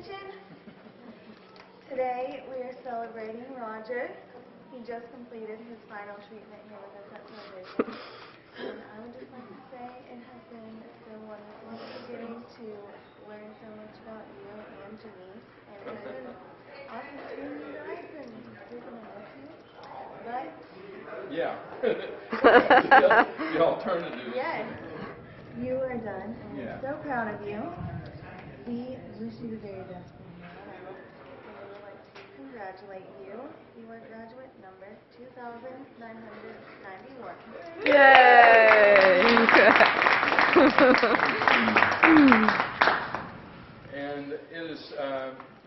attention. Today we are celebrating Roger. He just completed his final treatment here with us at Provision. And I would just like to say it has been so wonderful getting to learn so much about you and Janice. And it's been awesome seeing you guys and sleeping with you. But yeah, the alternative. yes, you are done, and Yeah. we're so proud of you. We wish you the very best for you. And we would like to congratulate you. You are graduate number 2,991. Yay! And it is,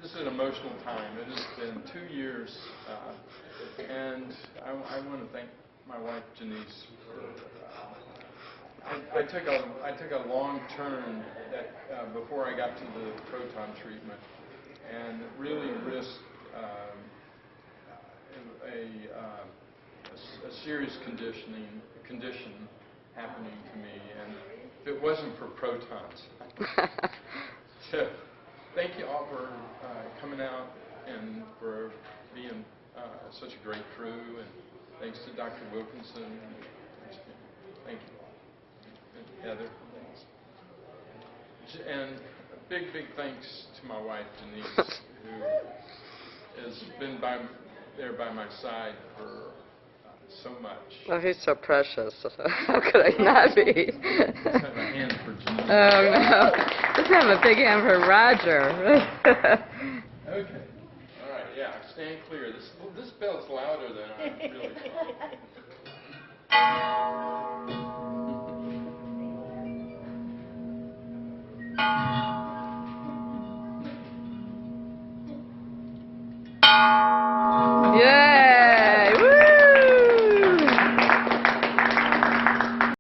this is an emotional time. It has been 2 years, and I want to thank my wife, Janice. I took a long turn before I got to the proton treatment, and really risked a serious condition happening to me, and if it wasn't for protons. So, thank you all for coming out and for being such a great crew, and thanks to Dr. Wilkinson. Thank you all. And Heather, thanks. And a big thanks to my wife, Denise, who has been there by my side for so much. Oh, he's so precious. How could I not be? Let's have a hand for Denise. Oh, no. Let's have a big hand for Roger. Okay. All right, yeah, stand clear. This bell's louder than I really thought.